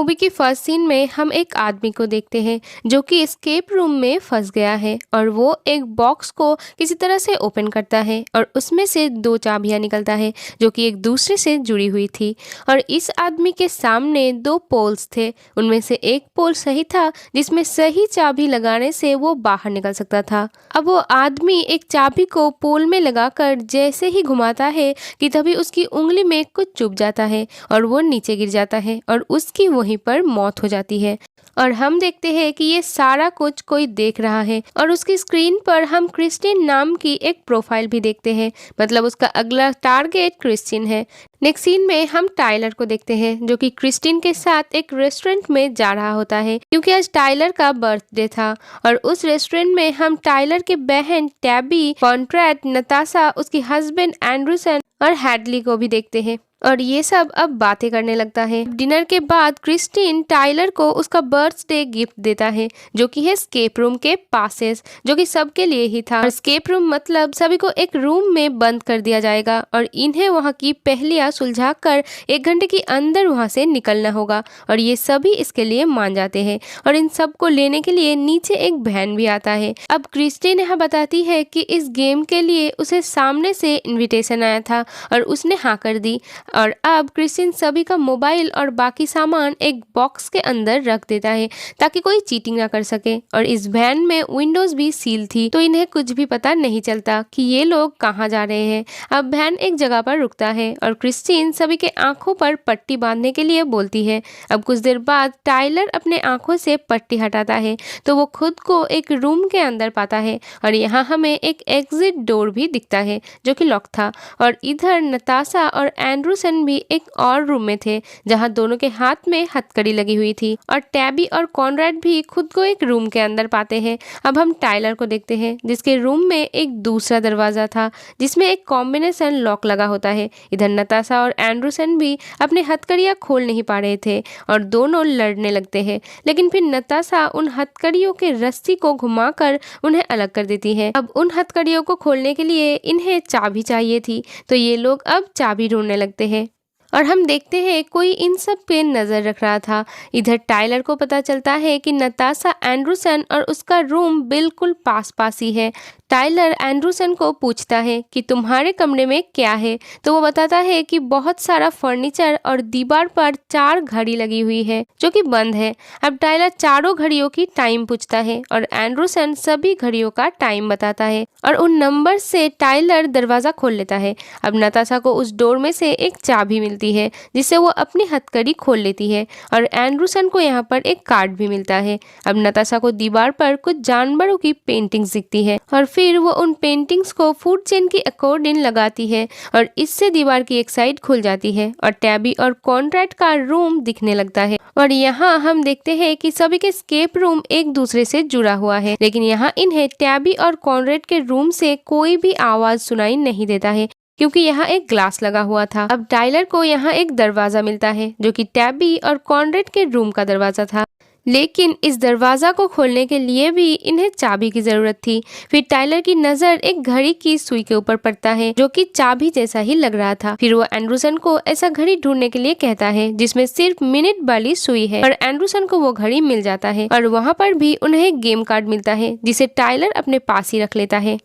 Movie की first scene में हम एक आदमी को देखते हैं जो कि एस्केप रूम में फंस गया है और वो एक बॉक्स को किसी तरह से ओपन करता है और उसमें से दो चाबियां निकलता है जो कि एक दूसरे से जुड़ी हुई थी। और इस आदमी के सामने दो पोल्स थे, उनमें से एक पोल सही था जिसमें सही चाबी लगाने से वो बाहर निकल सकता था। अब वो आदमी एक चाबी को पोल में लगाकर जैसे ही घुमाता है कि तभी उसकी उंगली में कुछ चुभ जाता है और वो नीचे गिर जाता है और उसकी वहीं पर मौत हो जाती है। और हम देखते हैं कि ये सारा कुछ कोई देख रहा है और उसकी स्क्रीन पर हम क्रिस्टिन नाम की एक प्रोफाइल भी देखते हैं, मतलब उसका अगला टारगेट क्रिस्टिन है। नेक्स्ट सीन में हम टाइलर को देखते हैं जो कि क्रिस्टिन के साथ एक रेस्टोरेंट में जा रहा होता है क्योंकि आज टाइलर का बर्थडे था। और उस रेस्टोरेंट में हम टाइलर के बहन टैबी, कॉन्ट्रैट, नताशा, उसकी हस्बैंड एंड्रूसन और हैडली को भी देखते हैं और ये सब अब बातें करने लगता है। डिनर के बाद क्रिस्टिन टाइलर को उसका बर्थडे गिफ्ट देता है जो कि है स्केप रूम के पासेस, जो कि सबके लिए ही था। और स्केप रूम मतलब सभी को एक रूम में बंद कर दिया जाएगा और इन्हें वहाँ की पहेलियां सुलझा कर 1 घंटे के अंदर वहाँ से निकलना होगा। और ये सभी इसके लिए मान जाते हैं और इन सब को लेने के लिए नीचे एक वैन भी आता है। अब क्रिस्टिन यहाँ बताती है कि इस गेम के लिए उसे सामने से इन्विटेशन आया था और उसने हाँ कर दी। और अब क्रिस्टिन सभी का मोबाइल और बाकी सामान एक बॉक्स के अंदर रख देता है ताकि कोई चीटिंग ना कर सके। और इस वैन में विंडोज भी सील थी तो इन्हें कुछ भी पता नहीं चलता कि ये लोग कहाँ जा रहे हैं। अब वैन एक जगह पर रुकता है और क्रिस्टिन सभी के आंखों पर पट्टी बांधने के लिए बोलती है। अब कुछ देर बाद टाइलर अपने आंखों से पट्टी हटाता है तो वो खुद को एक रूम के अंदर पाता है और यहाँ हमें एक एग्जिट डोर भी दिखता है जो कि लॉक था। और इधर नताशा और एंड्रूसन भी एक और रूम में थे जहां दोनों के हाथ में हथकड़ी लगी हुई थी। और टैबी और कॉनराड भी खुद को एक रूम के अंदर पाते हैं। अब हम टाइलर को देखते हैं जिसके रूम में एक दूसरा दरवाजा था जिसमें एक कॉम्बिनेशन लॉक लगा होता है। इधर नताशा और एंड्रूसन भी अपने हथकड़ियां खोल नहीं पा रहे थे और दोनों लड़ने लगते हैं, लेकिन फिर नताशा उन हथकड़ियों के रस्सी को घुमाकर उन्हें अलग कर देती है। अब उन हथकड़ियों को खोलने के लिए इन्हें चाबी चाहिए थी तो ये लोग अब चाबी ढूंढने लगते हैं और हम देखते हैं कोई इन सब पे नजर रख रहा था। इधर टाइलर को पता चलता है कि नताशा, एंड्रूसन और उसका रूम बिल्कुल पास पास ही है। टाइलर एंड्रूसन को पूछता है कि तुम्हारे कमरे में क्या है तो वो बताता है कि बहुत सारा फर्नीचर और दीवार पर 4 घड़ी लगी हुई है जो कि बंद है। अब टाइलर चारों घड़ियों की टाइम पूछता है और एंड्रूसन सभी घड़ियों का टाइम बताता है और उन नंबर से टाइलर दरवाजा खोल लेता है। अब नताशा को उस डोर में से एक चाबी मिलती है जिससे वो अपनी हथकड़ी खोल लेती है और एंड्रूसन को यहाँ पर एक कार्ड भी मिलता है। अब नताशा को दीवार पर कुछ जानवरों की पेंटिंग्स दिखती है और फिर वो उन पेंटिंग्स को फूड चेन की अकॉर्डिंग लगाती है और इससे दीवार की एक साइड खुल जाती है और टैबी और कॉन्ट्रैट का रूम दिखने लगता है। और यहाँ हम देखते हैं कि सभी के स्केप रूम एक दूसरे से जुड़ा हुआ है, लेकिन यहाँ इन्हें टैबी और कॉन्ट्रैट के रूम से कोई भी आवाज सुनाई नहीं देता है क्योंकि यहाँ एक ग्लास लगा हुआ था। अब टाइलर को यहाँ एक दरवाजा मिलता है जो कि टैबी और कॉन्ट्रैट के रूम का दरवाजा था, लेकिन इस दरवाजा को खोलने के लिए भी इन्हें चाबी की जरूरत थी। फिर टाइलर की नजर एक घड़ी की सुई के ऊपर पड़ता है जो कि चाबी जैसा ही लग रहा था। फिर वो एंड्रूसन को ऐसा घड़ी ढूंढने के लिए कहता है जिसमें सिर्फ मिनट वाली सुई है और एंड्रूसन को वो घड़ी मिल जाता है और वहाँ पर भी उन्हें एक गेम कार्ड मिलता है जिसे टाइलर अपने पास ही रख लेता है।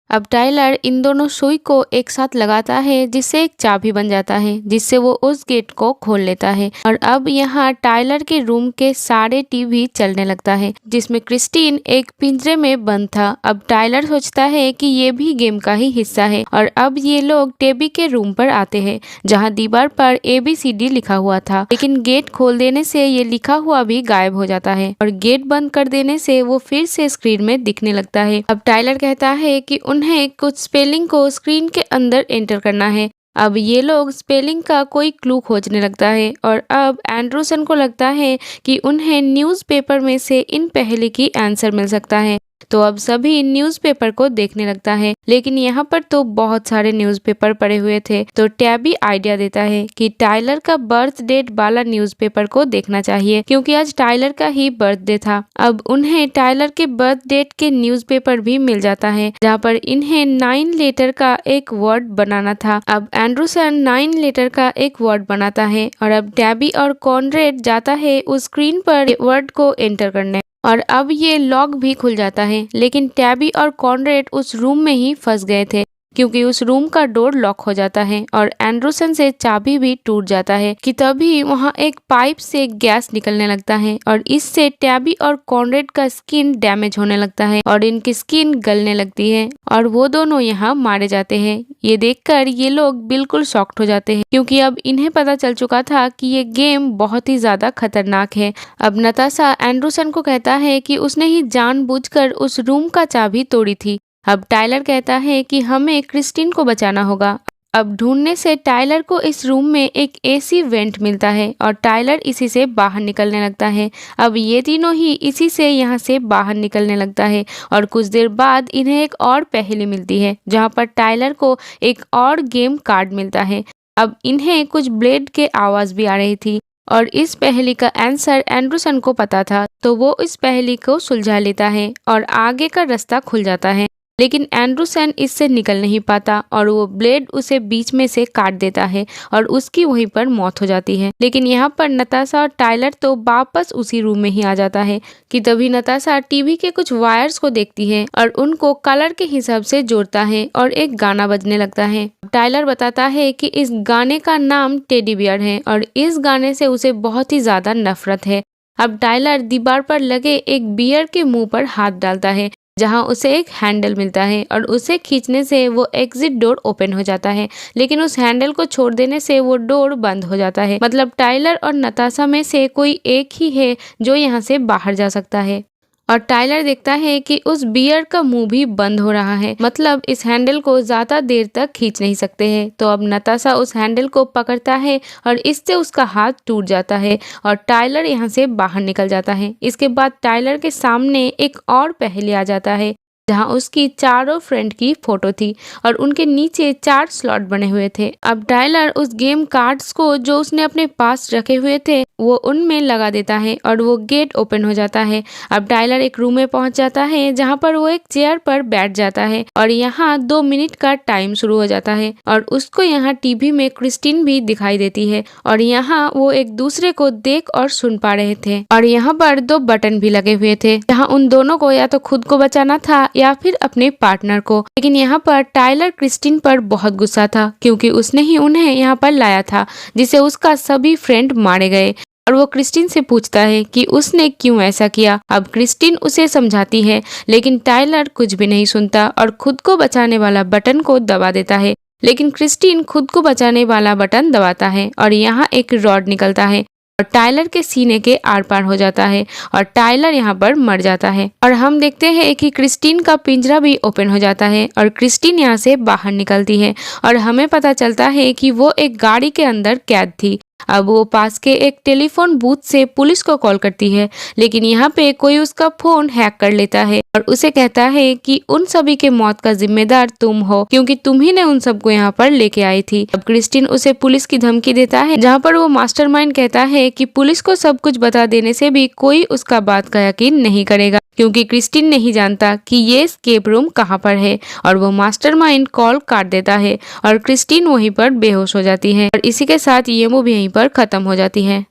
अब टाइलर इन दोनों सुई को एक साथ लगाता है जिससे एक चाबी बन जाता है जिससे वो उस गेट को खोल लेता है। और अब यहाँ टाइलर के रूम के सारे टीवी चलने लगता है जिसमें क्रिस्टिन एक पिंजरे में बंद था। अब टाइलर सोचता है कि ये भी गेम का ही हिस्सा है और अब ये लोग टेबी के रूम पर आते हैं जहाँ दीवार पर ABCD लिखा हुआ था, लेकिन गेट खोल देने से ये लिखा हुआ भी गायब हो जाता है और गेट बंद कर देने से वो फिर से स्क्रीन में दिखने लगता है। अब टाइलर कहता है कि उन्हें कुछ स्पेलिंग को स्क्रीन के अंदर एंटर करना है। अब ये लोग स्पेलिंग का कोई क्लू खोजने लगता है और अब एंड्रूसन को लगता है कि उन्हें न्यूज़पेपर में से इन पहेली की आंसर मिल सकता है। तो अब सभी न्यूज़पेपर को देखने लगता है, लेकिन यहाँ पर तो बहुत सारे न्यूज़पेपर पड़े हुए थे। तो टैबी आइडिया देता है कि टाइलर का बर्थ डेट वाला न्यूज़पेपर को देखना चाहिए, क्योंकि आज टाइलर का ही बर्थडे था। अब उन्हें टाइलर के बर्थ डेट के न्यूज़पेपर भी मिल जाता है, जहाँ पर इन्हें 9 लेटर का एक वर्ड बनाना था। अब एंडरसन 9 लेटर का एक वर्ड बनाता है और अब टैबी और कॉनरेड जाता है उस स्क्रीन पर वर्ड को एंटर करने, और अब ये लॉक भी खुल जाता है। लेकिन टैबी और कॉनरेड उस रूम में ही फंस गए थे, क्योंकि उस रूम का डोर लॉक हो जाता है और एंडरसन से चाबी भी टूट जाता है कि तभी वहाँ एक पाइप से गैस निकलने लगता है और इससे टैबी और कॉनरेड का स्किन डैमेज होने लगता है और इनकी स्किन गलने लगती है और वो दोनों यहाँ मारे जाते हैं। ये देखकर ये लोग बिल्कुल शॉक्ड हो जाते हैं, क्योंकि अब इन्हें पता चल चुका था कि ये गेम बहुत ही ज्यादा खतरनाक है। अब नताशा एंडरसन को कहता है कि उसने ही जानबूझकर उस रूम का चाबी तोड़ी थी। अब टाइलर कहता है कि हमें क्रिस्टीन को बचाना होगा। अब ढूंढने से टाइलर को इस रूम में एक एसी वेंट मिलता है और टाइलर इसी से बाहर निकलने लगता है। अब ये तीनों ही इसी से यहाँ से बाहर निकलने लगता है और कुछ देर बाद इन्हें एक और पहेली मिलती है, जहाँ पर टाइलर को एक और गेम कार्ड मिलता है। अब इन्हें कुछ ब्लेड के आवाज भी आ रही थी और इस पहेली का आंसर एंडरसन को पता था, तो वो इस पहेली को सुलझा लेता है और आगे का रास्ता खुल जाता है। लेकिन एंडरसन इससे निकल नहीं पाता और वो ब्लेड उसे बीच में से काट देता है और उसकी वहीं पर मौत हो जाती है। लेकिन यहाँ पर नताशा और टाइलर तो वापस उसी रूम में ही आ जाता है कि तभी नताशा टीवी के कुछ वायर्स को देखती है और उनको कलर के हिसाब से जोड़ता है और एक गाना बजने लगता है। टाइलर बताता है कि इस गाने का नाम टेडी बियर है और इस गाने से उसे बहुत ही ज्यादा नफरत है। अब टाइलर दीवार पर लगे एक बियर के मुंह पर हाथ डालता है, जहां उसे एक हैंडल मिलता है और उसे खींचने से वो एग्जिट डोर ओपन हो जाता है। लेकिन उस हैंडल को छोड़ देने से वो डोर बंद हो जाता है। मतलब टाइलर और नताशा में से कोई एक ही है जो यहाँ से बाहर जा सकता है। और टाइलर देखता है कि उस बियर का मुंह भी बंद हो रहा है, मतलब इस हैंडल को ज्यादा देर तक खींच नहीं सकते हैं। तो अब नताशा उस हैंडल को पकड़ता है और इससे उसका हाथ टूट जाता है और टाइलर यहाँ से बाहर निकल जाता है। इसके बाद टाइलर के सामने एक और पहेली आ जाता है, जहाँ उसकी चारों फ्रेंड की फोटो थी और उनके नीचे 4 स्लॉट बने हुए थे। अब टाइलर उस गेम कार्ड्स को जो उसने अपने पास रखे हुए थे वो उनमें लगा देता है और वो गेट ओपन हो जाता है। अब टाइलर एक रूम में पहुंच जाता है, जहाँ पर वो एक चेयर पर बैठ जाता है और यहाँ 2 मिनट का टाइम शुरू हो जाता है और उसको यहाँ टीवी में क्रिस्टीन भी दिखाई देती है और यहाँ वो एक दूसरे को देख और सुन पा रहे थे और यहाँ पर 2 बटन भी लगे हुए थे, जहाँ उन दोनों को या तो खुद को बचाना था या फिर अपने पार्टनर को। लेकिन यहाँ पर टाइलर क्रिस्टीन पर बहुत गुस्सा था, क्योंकि उसने ही उन्हें यहाँ पर लाया था जिसे उसका सभी फ्रेंड मारे गए और वो क्रिस्टीन से पूछता है कि उसने क्यों ऐसा किया। अब क्रिस्टीन उसे समझाती है, लेकिन टाइलर कुछ भी नहीं सुनता और खुद को बचाने वाला बटन को दबा देता है। लेकिन क्रिस्टीन खुद को बचाने वाला बटन दबाता है और यहाँ एक रॉड निकलता है और टाइलर के सीने के आर पार हो जाता है और टाइलर यहाँ पर मर जाता है। और हम देखते हैं कि क्रिस्टीन का पिंजरा भी ओपन हो जाता है और क्रिस्टीन यहाँ से बाहर निकलती है और हमें पता चलता है कि वो एक गाड़ी के अंदर कैद थी। अब वो पास के एक टेलीफोन बूथ से पुलिस को कॉल करती है, लेकिन यहाँ पे कोई उसका फोन हैक कर लेता है और उसे कहता है कि उन सभी के मौत का जिम्मेदार तुम हो, क्योंकि तुम ही ने उन सबको यहाँ पर लेके आई थी। अब क्रिस्टीन उसे पुलिस की धमकी देता है, जहाँ पर वो मास्टरमाइंड कहता है कि पुलिस को सब कुछ बता देने से भी कोई उसका बात का यकीन नहीं करेगा, क्योंकि क्रिस्टीन नहीं जानता कि ये एस्केप रूम कहाँ पर है। और वो मास्टरमाइंड कॉल काट देता है और क्रिस्टीन वहीं पर बेहोश हो जाती है और इसी के साथ ये मूवी यहीं पर खत्म हो जाती है।